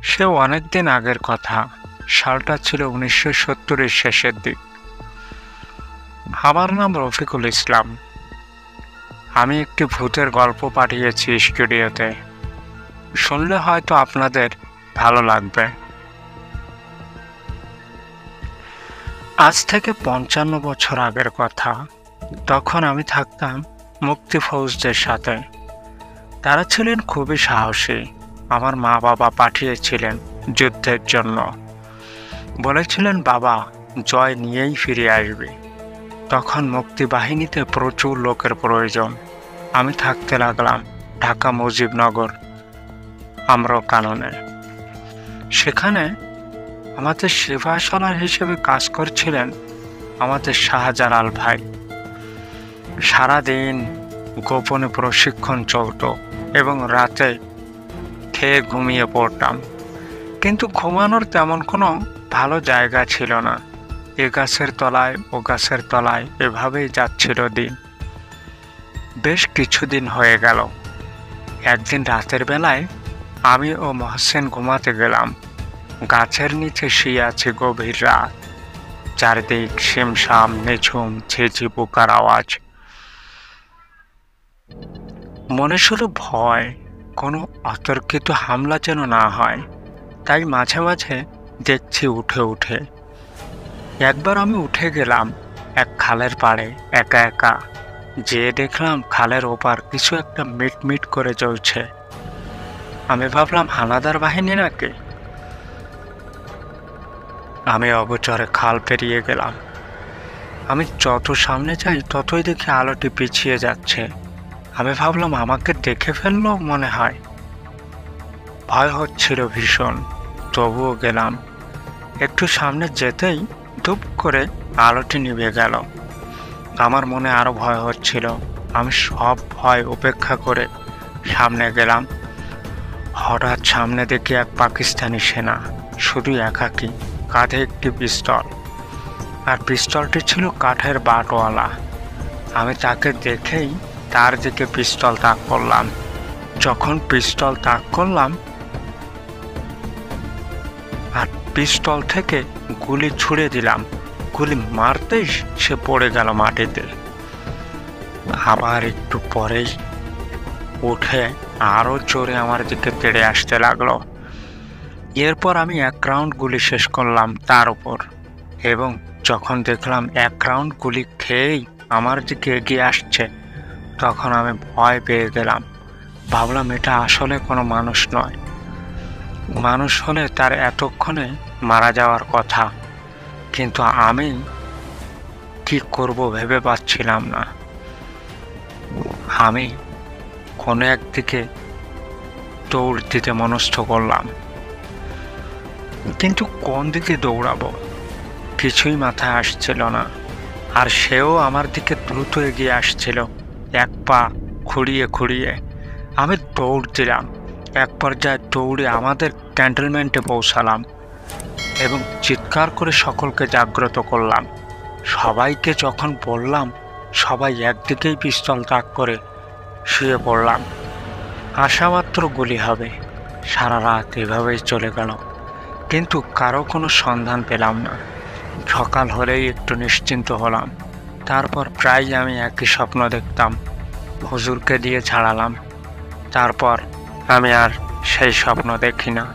সে অনেকদিন আগের কথা। সালটা ছিল ১৯৭০-এর শেষের দিক। আমার নাম রফিকুল ইসলাম। আমি একটি ভূতের গল্প পাঠিয়েছি স্টুডিওতে। শুনলে হয়তো আপনাদের ভালো লাগবে। আজ থেকে ৫৫ বছর আগের কথা। তখন আমি থাকতাম মুক্তি ফৌজদের সাথে। তারা ছিলেন খুবই সাহসী। আমার মা বাবা পাঠিয়েছিলেন যুদ্ধের জন্য। বলেছিলেন বাবা জয় নিয়েই ফিরে আসবে। তখন মুক্তি বাহিনীতে প্রচুর লোকের প্রয়োজন। আমি থাকতে লাগলাম ঢাকা মুজিবনগর আম্রকাননে। সেখানে আমাদের সেবা সালার হিসেবে কাজ করছিলেন আমাদের শাহজালাল ভাই। সারাদিন গোপনে প্রশিক্ষণ চলত এবং রাতে খেয়ে ঘুমিয়ে পড়তাম। কিন্তু ঘুমানোর তেমন কোনো ভালো জায়গা ছিল না। এ গাছের তলায় ও গাছের তলায় এভাবেই যাচ্ছিল দিন। বেশ কিছুদিন হয়ে গেল। একদিন রাতের বেলায় আমি ও মহসেন ঘুমাতে গেলাম। গাছের নিচে শুয়ে আছে গভীর রাত। চারিদিক শিমশাম নিঝুম ঝিঝি পোকার আওয়াজ। মনে শুধু ভয়, কোনো অতর্কিত হামলা যেন না হয়। তাই মাঝে মাঝে দেখছি উঠে উঠে। একবার আমি উঠে গেলাম এক খালের পাড়ে একা একা। যেয়ে দেখলাম খালের ওপার কিছু একটা মিটমিট করে জ্বলছে। আমি ভাবলাম হানাদার বাহিনী নাকি। আমি অগোচরে খাল পেরিয়ে গেলাম। আমি যত সামনে যাই ততই দেখি আলোটি পিছিয়ে যাচ্ছে। আমি ভাবলাম আমাকে দেখে ফেললো মনে হয়। ভয় হচ্ছিল ভীষণ, তবুও গেলাম। একটু সামনে যেতেই ধূপ করে আলোটি নিভে গেল। আমার মনে আরো ভয় হচ্ছিল। আমি সব ভয় উপেক্ষা করে সামনে গেলাম। হঠাৎ সামনে দেখি এক পাকিস্তানি সেনা, শুধু একাকী, কাঁধে একটি পিস্তল। আর পিস্তলটি ছিল কাঠের বাটওয়ালা। আমি তাকে দেখেই তার দিকে পিস্তল তাক করলাম। যখন পিস্তল তাক করলাম আর পিস্তল থেকে গুলি ছুড়ে দিলাম, গুলি মারতেই সে পড়ে গেল মাটিতে। আবার একটু পরেই উঠে আরো জোরে আমার দিকে তেড়ে আসতে লাগলো। এরপর আমি এক রাউন্ড গুলি শেষ করলাম তার উপর, এবং যখন দেখলাম এক রাউন্ড গুলি খেয়েই আমার দিকে এগিয়ে আসছে, তখন আমি ভয় পেয়ে গেলাম। ভাবলাম এটা আসলে কোনো মানুষ নয়। মানুষ হলে তার এতক্ষণে মারা যাওয়ার কথা। কিন্তু আমি কি করব ভেবে পাচ্ছিলাম না। আমি কোনো একদিকে দৌড় দিতে মনস্থ করলাম, কিন্তু কোন দিকে দৌড়াবো কিছুই মাথায় আসছিল না। আর সেও আমার দিকে দ্রুত এগিয়ে আসছিল, এক পা খুঁড়িয়ে খুঁড়িয়ে। আমি দৌড় দিলাম। এক পর্যায়ে দৌড়ে আমাদের ক্যান্টনমেন্টে পৌঁছালাম এবং চিৎকার করে সকলকে জাগ্রত করলাম। সবাইকে যখন বললাম, সবাই একদিকেই পিস্তল তাক করে শুয়ে পড়লাম। আশামাত্র গুলি হবে। সারা রাত এভাবেই চলে গেল, কিন্তু কারো কোনো সন্ধান পেলাম না। সকাল হলেই একটু নিশ্চিন্ত হলাম। তারপর প্রায় আমি একই স্বপ্ন দেখতাম। হুজুরকে দিয়ে ছাড়ালাম। তারপর আমি আর সেই স্বপ্ন দেখি না।